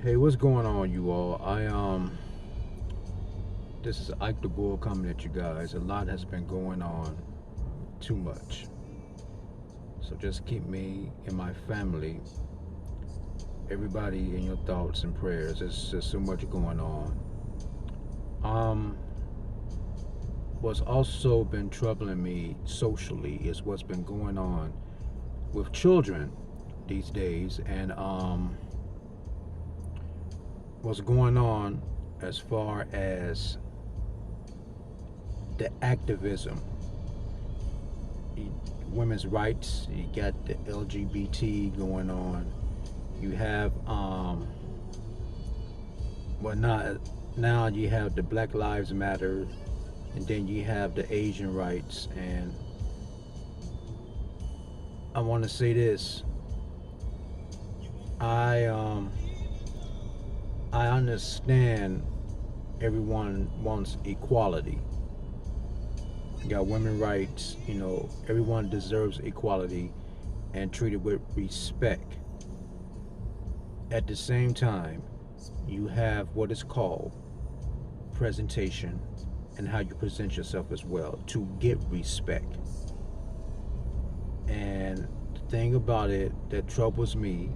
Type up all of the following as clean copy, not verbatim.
Hey, what's going on, you all? This is Ike the Bull coming at you guys. A lot has been going on, too much. So just keep me and my family, everybody in your thoughts and prayers. There's just so much going on. Um, what's also been troubling me socially is what's been going on with children these days, and what's going on as far as the activism, women's rights. You got the LGBT going on. You have well, not now you have the Black Lives Matter, and then you have the Asian rights. And I want to say this: I um I understand everyone wants equality. You got women rights, everyone deserves equality and treated with respect. At the same time, you have what is called presentation and how you present yourself as well to get respect. And the thing about it that troubles me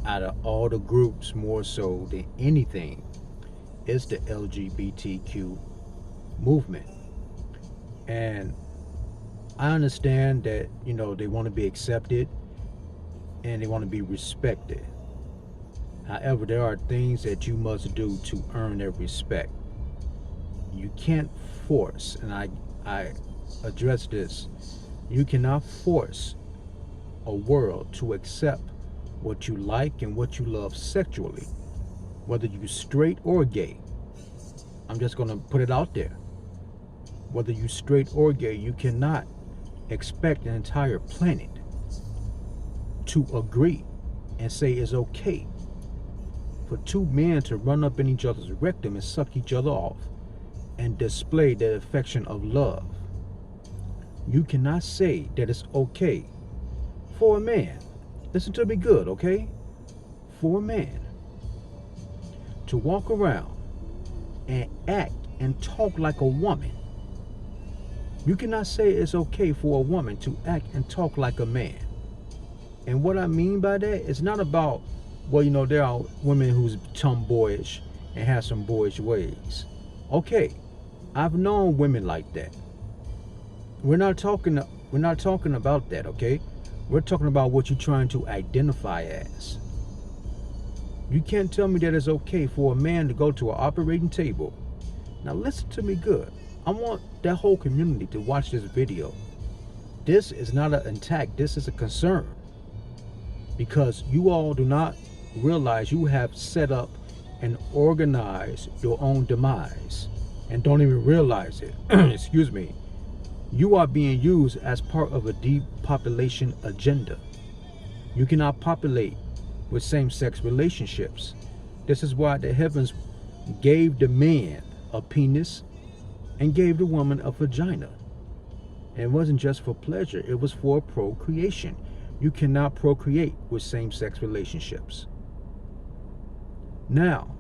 out of all the groups more so than anything is the LGBTQ movement. And I understand that, they want to be accepted and they want to be respected. However, there are things that you must do to earn their respect. You can't force, and I address this, you cannot force a world to accept what you like and what you love sexually, whether you're straight or gay. I'm just going to put it out there. Whether you're straight or gay, you cannot expect an entire planet to agree and say it's okay for two men to run up in each other's rectum and suck each other off and display the affection of love. You cannot say that it's okay for a man, listen to me good, okay? For a man to walk around and act and talk like a woman. You cannot say it's okay for a woman to act and talk like a man. And what I mean by that is not about, there are women who's tomboyish and have some boyish ways. Okay, I've known women like that. We're not talking about that, okay? We're talking about what you're trying to identify as. You can't tell me that it's okay for a man to go to an operating table. Now listen to me good. I want that whole community to watch this video. This is not an attack. This is a concern. Because you all do not realize you have set up and organized your own demise and don't even realize it. Excuse me. You are being used as part of a depopulation agenda. You cannot populate with same-sex relationships. This is why the heavens gave the man a penis and gave the woman a vagina. And it wasn't just for pleasure, it was for procreation. You cannot procreate with same-sex relationships. Now,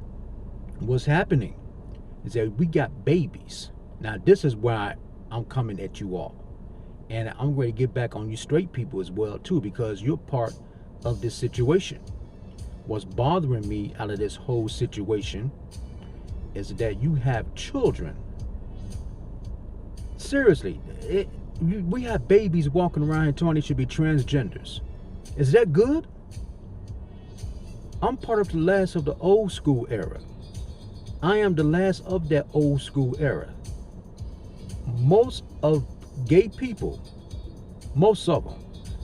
what's happening is that we got babies. Now, this is why I'm coming at you all. And I'm going to get back on you straight people as well, too, because you're part of this situation. What's bothering me out of this whole situation is that you have children. Seriously, we have babies walking around here telling they should be transgenders. Is that good? I'm part of the last of the old school era. I am the last of that old school era. Most of gay people, most of them,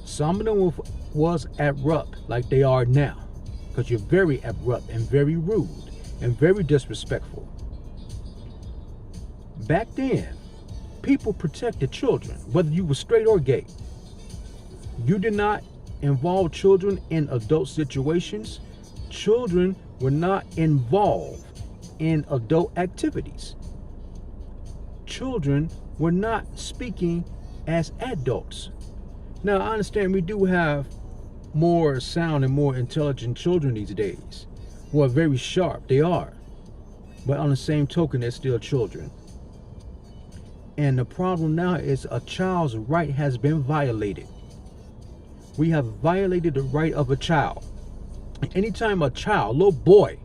some of them was abrupt like they are now, because you're very abrupt and very rude and very disrespectful. Back then, people protected children, whether you were straight or gay. You did not involve children in adult situations. Children were not involved in adult activities. Children were not speaking as adults. Now, I understand we do have more sound and more intelligent children these days. who are very sharp. They are. But on the same token, they're still children. And the problem now is a child's right has been violated. We have violated the right of a child. Anytime a child, a little boy,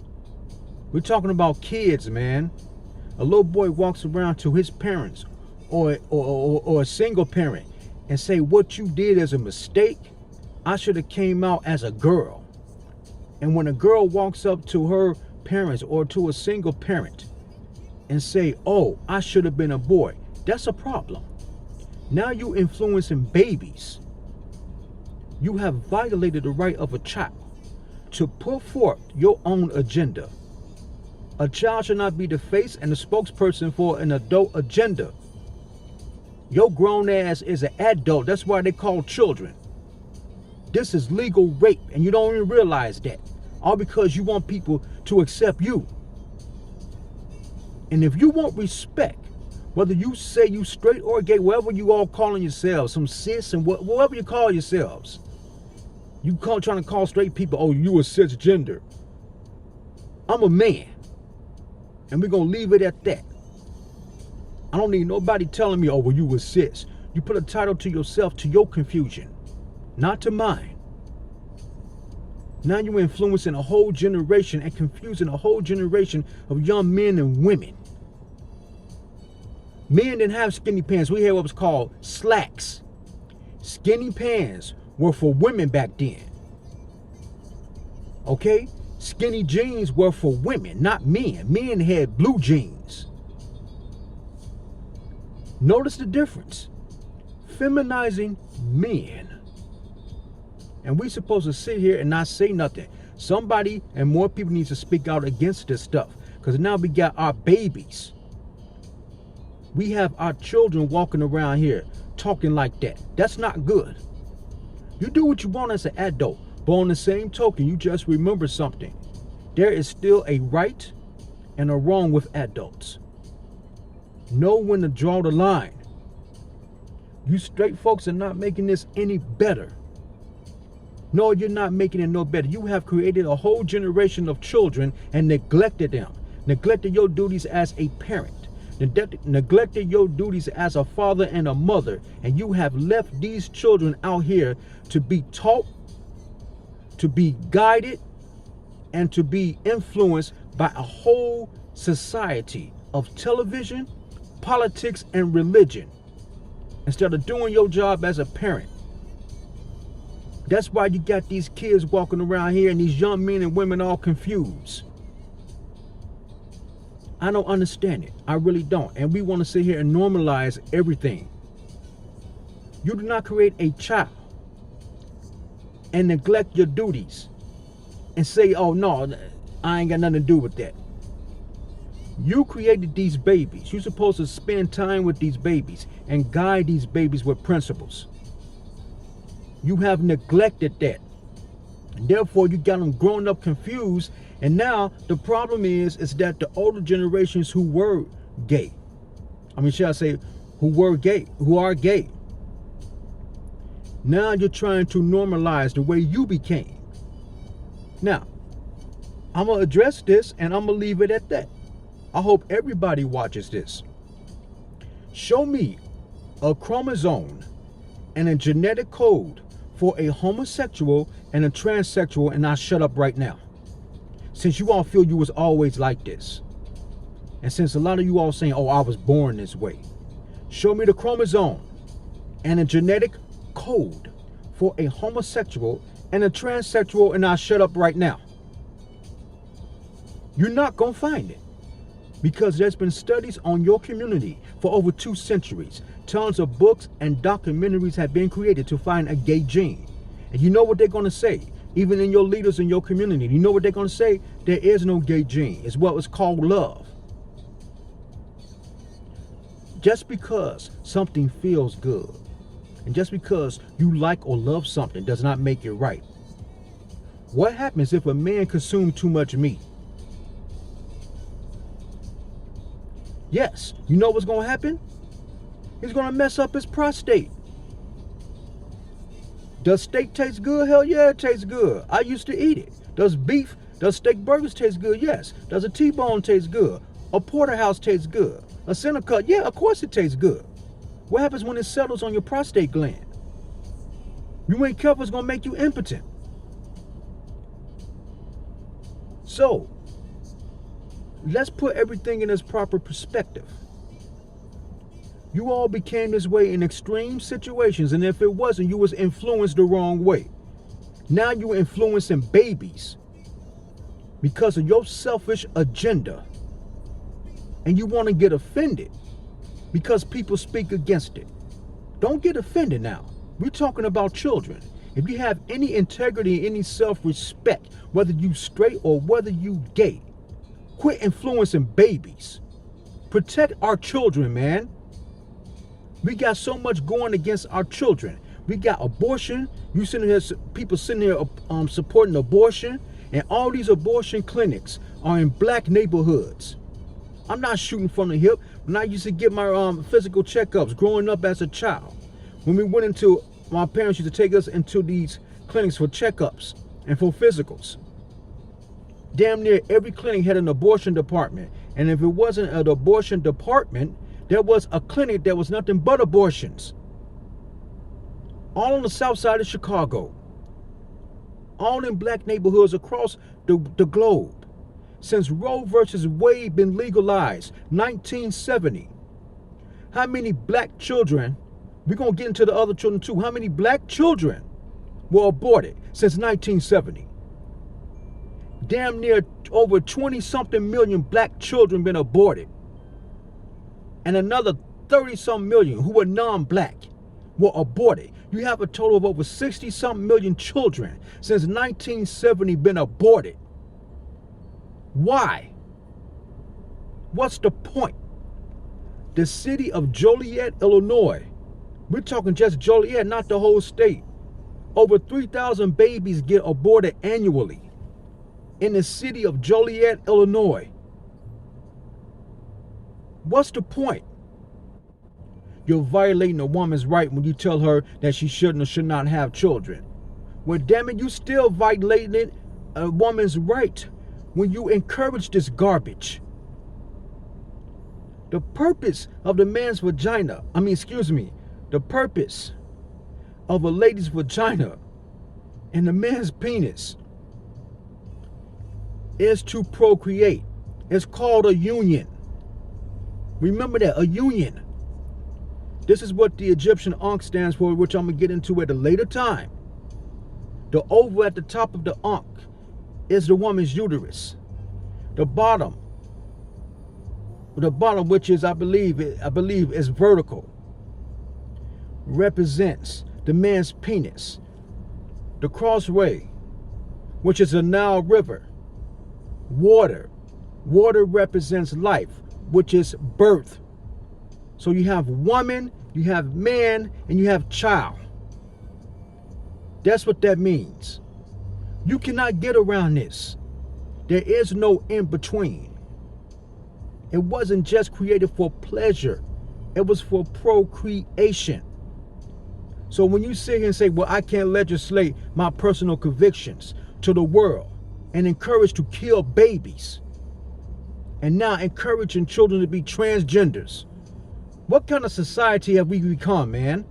we're talking about kids, man. A little boy walks around to his parents or a single parent and say, what you did is a mistake. I should have came out as a girl. And when a girl walks up to her parents or to a single parent and say, oh, I should have been a boy, that's a problem. Now you influencing babies. You have violated the right of a child to put forth your own agenda. A child should not be the face and the spokesperson for an adult agenda. Your grown ass is an adult. That's why they call children. This is legal rape, and you don't even realize that. All because you want people to accept you. And if you want respect, whether you say you straight or gay, whatever you all calling yourselves, some cis and whatever you call yourselves, trying to call straight people, oh, you a cisgender. I'm a man. And we're going to leave it at that. I don't need nobody telling me, oh, well, you a cis. You put a title to yourself to your confusion, not to mine. Now you're influencing a whole generation and confusing a whole generation of young men and women. Men didn't have skinny pants. We had what was called slacks. Skinny pants were for women back then. Okay? Skinny jeans were for women, not men. Men had blue jeans. Notice the difference. Feminizing men. And we supposed to sit here and not say nothing. Somebody and more people need to speak out against this stuff. Because now we got our babies. We have our children walking around here talking like that. That's not good. You do what you want as an adult. But on the same token, you just remember something. There is still a right and a wrong with adults. Know when to draw the line. You straight folks are not making this any better. No, you're not making it no better. You have created a whole generation of children and neglected them. Neglected your duties as a parent. Neglected your duties as a father and a mother. And you have left these children out here to be taught, to be guided, and to be influenced by a whole society of television, politics, and religion. Instead of doing your job as a parent. That's why you got these kids walking around here and these young men and women all confused. I don't understand it. I really don't. And we want to sit here and normalize everything. You do not create a child and neglect your duties and say, oh no, I ain't got nothing to do with that. You created these babies. You're supposed to spend time with these babies and guide these babies with principles. You have neglected that. And therefore, you got them growing up confused. And now the problem is that the older generations who were gay, shall I say, who are gay. Now you're trying to normalize the way you became. Now, I'm going to address this and I'm going to leave it at that. I hope everybody watches this. Show me a chromosome and a genetic code for a homosexual and a transsexual, and I'll shut up right now. Since you all feel you was always like this. And since a lot of you all saying, oh, I was born this way. Show me the chromosome and a genetic code for a homosexual and a transsexual, and I'll shut up right now. You're not going to find it. Because there's been studies on your community for over 2 centuries. Tons of books and documentaries have been created to find a gay gene. And you know what they're going to say? Even in your leaders in your community, you know what they're going to say? There is no gay gene. It's what was called love. Just because something feels good, and just because you like or love something does not make it right. What happens if a man consumes too much meat? Yes, you know what's going to happen? He's going to mess up his prostate. Does steak taste good? Hell yeah, it tastes good. I used to eat it. Does beef Does steak burgers taste good? Yes. Does a T-bone taste good? A porterhouse tastes good. A center cut? Yeah, of course it tastes good. What happens when it settles on your prostate gland? You ain't careful, it's going to make you impotent. So, let's put everything in its proper perspective. You all became this way in extreme situations, and if it wasn't, you was influenced the wrong way. Now you're influencing babies because of your selfish agenda. And you want to get offended because people speak against it. Don't get offended now. We're talking about children. If you have any integrity, any self-respect, whether you straight or whether you gay, quit influencing babies. Protect our children, man. We got so much going against our children. We got abortion. You sitting here, people sitting here supporting abortion, and all these abortion clinics are in black neighborhoods. I'm not shooting from the hip. When I used to get my physical checkups growing up as a child, when we went into, my parents used to take us into these clinics for checkups and for physicals. Damn near every clinic had an abortion department. And if it wasn't an abortion department, there was a clinic that was nothing but abortions. All on the south side of Chicago. All in black neighborhoods across the globe. Since Roe versus Wade been legalized, 1970. How many black children, we're going to get into the other children too, how many black children were aborted since 1970? Damn near over 20-something million black children been aborted. And another 30-some million who were non-black were aborted. You have a total of over 60-something million children since 1970 been aborted. Why? What's the point? The city of Joliet, Illinois, we're talking just Joliet, not the whole state. Over 3,000 babies get aborted annually in the city of Joliet, Illinois. What's the point? You're violating a woman's right when you tell her that she shouldn't or should not have children. Well, damn it, you still violating a woman's right when you encourage this garbage. The purpose of the man's vagina, the purpose of a lady's vagina and the man's penis is to procreate. It's called a union. Remember that, a union. This is what the Egyptian Ankh stands for, which I'm going to get into at a later time. The oval at the top of the Ankh is the woman's uterus. The bottom, which is, I believe is vertical, represents the man's penis. The crossway, which is the Nile River. Water represents life, which is birth. So you have woman, you have man, and you have child. That's what that means. You cannot get around this. There is no in between. It wasn't just created for pleasure. It was for procreation. So when you sit here and say, well, I can't legislate my personal convictions to the world and encourage to kill babies, and now encouraging children to be transgenders, what kind of society have we become, man?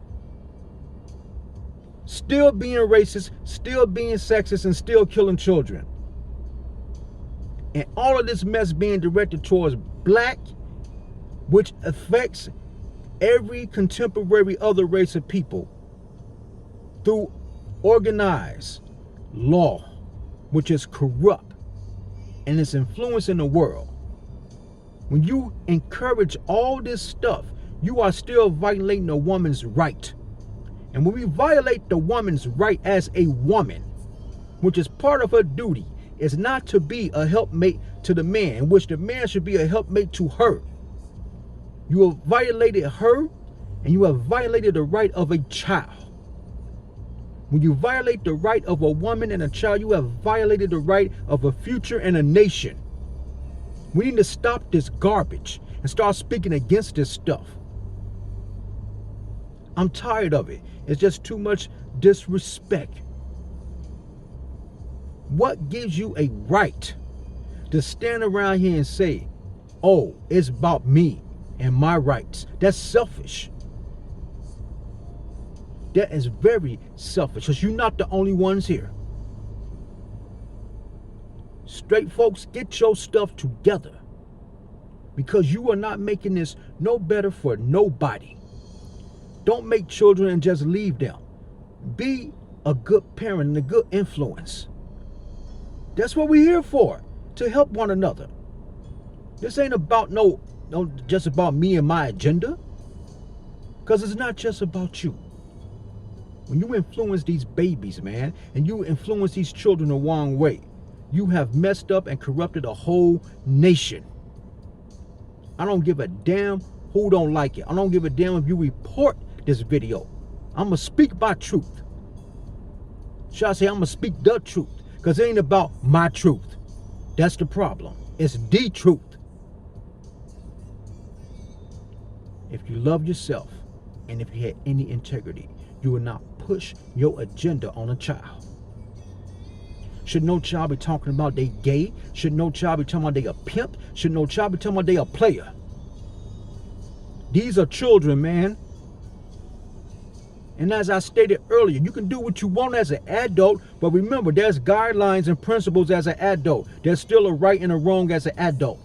Still being racist, still being sexist, and still killing children. And all of this mess being directed towards black, which affects every contemporary other race of people through organized law, which is corrupt and is influencing the world. When you encourage all this stuff, you are still violating a woman's right. And when we violate the woman's right as a woman, which is part of her duty, is not to be a helpmate to the man, in which the man should be a helpmate to her. You have violated her, and you have violated the right of a child. When you violate the right of a woman and a child, you have violated the right of a future and a nation. We need to stop this garbage and start speaking against this stuff. I'm tired of it. It's just too much disrespect. What gives you a right to stand around here and say, oh, it's about me and my rights? That's selfish. That is very selfish, because you're not the only ones here. Straight folks, get your stuff together, because you are not making this no better for nobody. Don't make children and just leave them. Be a good parent and a good influence. That's what we're here for, to help one another. This ain't about no just about me and my agenda, because it's not just about you. When you influence these babies, man, and you influence these children the wrong way, you have messed up and corrupted a whole nation. I don't give a damn who don't like it. I don't give a damn if you report this video. I'm going to speak my truth. Shall I say I'm going to speak the truth? Because it ain't about my truth. That's the problem. It's the truth. If you love yourself and if you had any integrity, you will not push your agenda on a child. Should no child be talking about they gay? Should no child be talking about they a pimp? Should no child be talking about they a player? These are children, man. And as I stated earlier, you can do what you want as an adult, but remember, there's guidelines and principles as an adult. There's still a right and a wrong as an adult.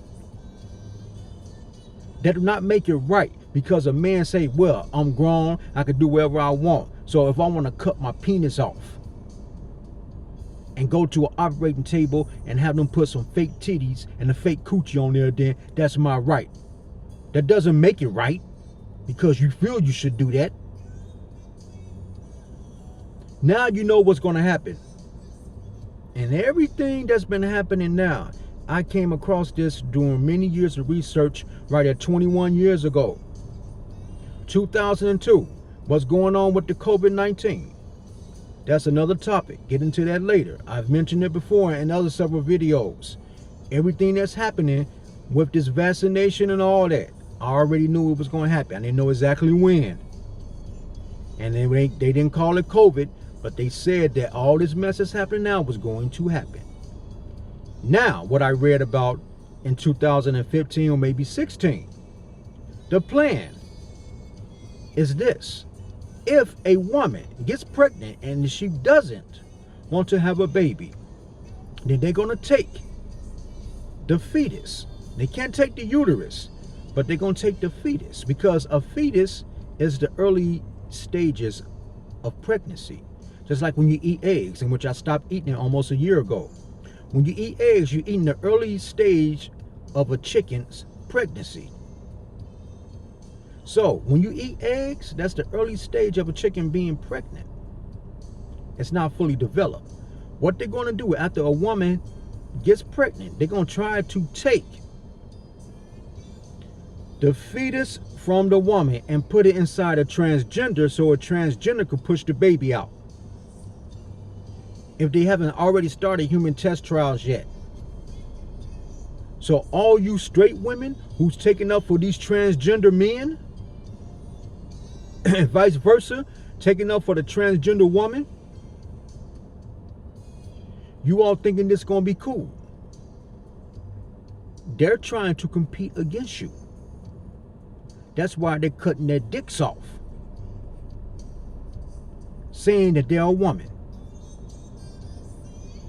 That do not make it right because a man say, well, I'm grown, I can do whatever I want. So if I want to cut my penis off and go to an operating table and have them put some fake titties and a fake coochie on there, then that's my right. That doesn't make it right because you feel you should do that. Now you know what's going to happen. And everything that's been happening now, I came across this during many years of research right at 21 years ago. 2002, what's going on with the COVID-19? That's another topic. Get into that later. I've mentioned it before in other several videos. Everything that's happening with this vaccination and all that, I already knew it was going to happen. I didn't know exactly when. And they didn't call it COVID, but they said that all this mess that's happening now was going to happen. Now, what I read about in 2015 or maybe 16, the plan is this. If a woman gets pregnant and she doesn't want to have a baby, then they're going to take the fetus. They can't take the uterus, but they're going to take the fetus, because a fetus is the early stages of pregnancy. Just like when you eat eggs, in which I stopped eating it almost a year ago. When you eat eggs, you're eating the early stage of a chicken's pregnancy. So when you eat eggs, that's the early stage of a chicken being pregnant. It's not fully developed. What they're going to do after a woman gets pregnant, they're going to try to take the fetus from the woman and put it inside a transgender so a transgender could push the baby out. If they haven't already started human test trials yet. So all you straight women who's taking up for these transgender men, and vice versa, taking up for the transgender woman, you all thinking this is going to be cool. They're trying to compete against you. That's why they're cutting their dicks off, saying that they're a woman.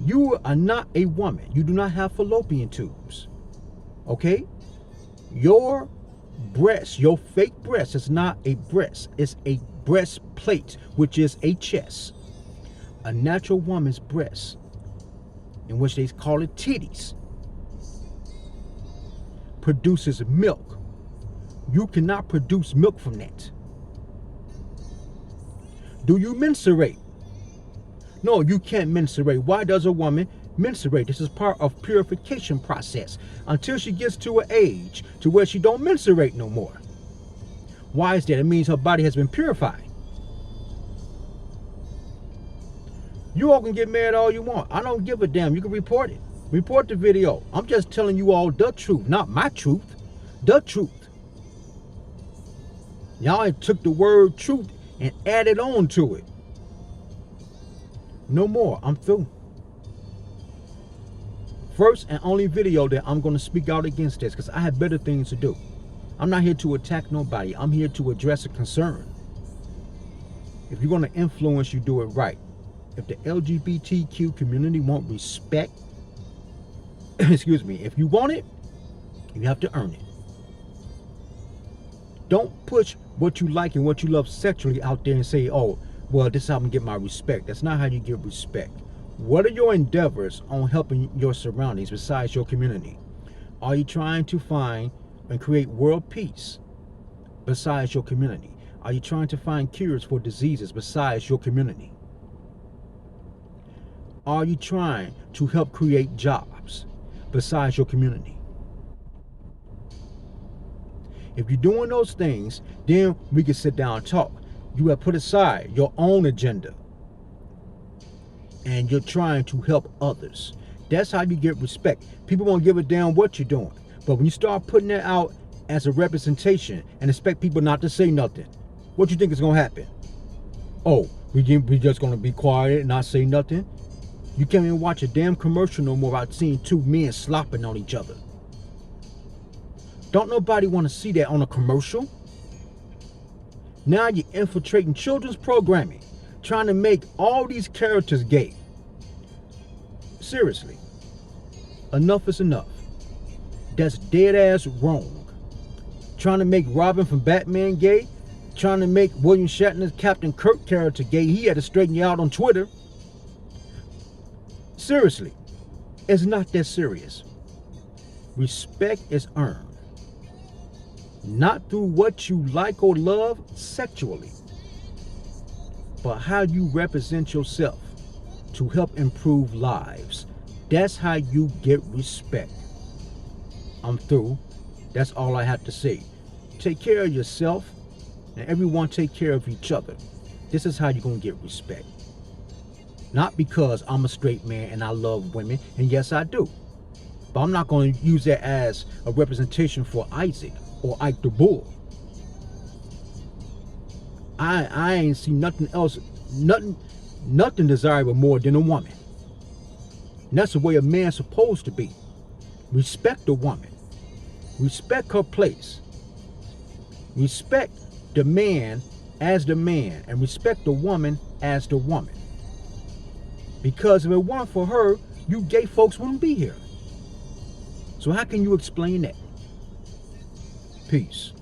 You are not a woman. You do not have fallopian tubes. Okay? Your breast, your fake breast, is not a breast. It's a breastplate, which is a chest. A natural woman's breast, in which they call it titties, produces milk. You cannot produce milk from that. Do you menstruate? No, you can't menstruate. Why does a woman menstruate? This is part of purification process until she gets to an age to where she don't menstruate no more. Why is that? It means her body has been purified. You all can get mad all you want. I don't give a damn. You can report it. Report the video. I'm just telling you all the truth, not my truth. The truth. Y'all took the word truth and added on to it. No more. I'm through. first and only video that I'm going to speak out against this, because I have better things to do. I'm not here to attack nobody. I'm here to address a concern. If you're going to influence, you do it right. If the LGBTQ community want respect, excuse me, if you want it, you have to earn it. Don't push what you like and what you love sexually out there and say, oh, well, this is how I'm going to get my respect. That's not how you get respect. What are your endeavors on helping your surroundings besides your community? Are you trying to find and create world peace besides your community? Are you trying to find cures for diseases besides your community? Are you trying to help create jobs besides your community? If you're doing those things, then we can sit down and talk. You have put aside your own agenda and you're trying to help others. That's how you get respect. People won't give a damn what you're doing. But when you start putting that out as a representation and expect people not to say nothing, what you think is going to happen? Oh, we just going to be quiet and not say nothing? You can't even watch a damn commercial no more without seeing two men slopping on each other. Don't nobody want to see that on a commercial. Now you're infiltrating children's programming, trying to make all these characters gay. Seriously, enough is enough. That's dead ass wrong. Trying to make Robin from Batman gay, trying to make William Shatner's Captain Kirk character gay. He had to straighten you out on Twitter. Seriously, it's not that serious. Respect is earned, not through what you like or love sexually, but how you represent yourself to help improve lives. That's how you get respect. I'm through. That's all I have to say. Take care of yourself, and everyone take care of each other. This is how you're going to get respect. Not because I'm a straight man and I love women, and yes I do. But I'm not going to use that as a representation for Isaac or Ike the Bull. I ain't seen nothing else, nothing desirable more than a woman. And that's the way a man's supposed to be. Respect a woman. Respect her place. Respect the man as the man, and respect the woman as the woman. Because if it weren't for her, you gay folks wouldn't be here. So how can you explain that? Peace.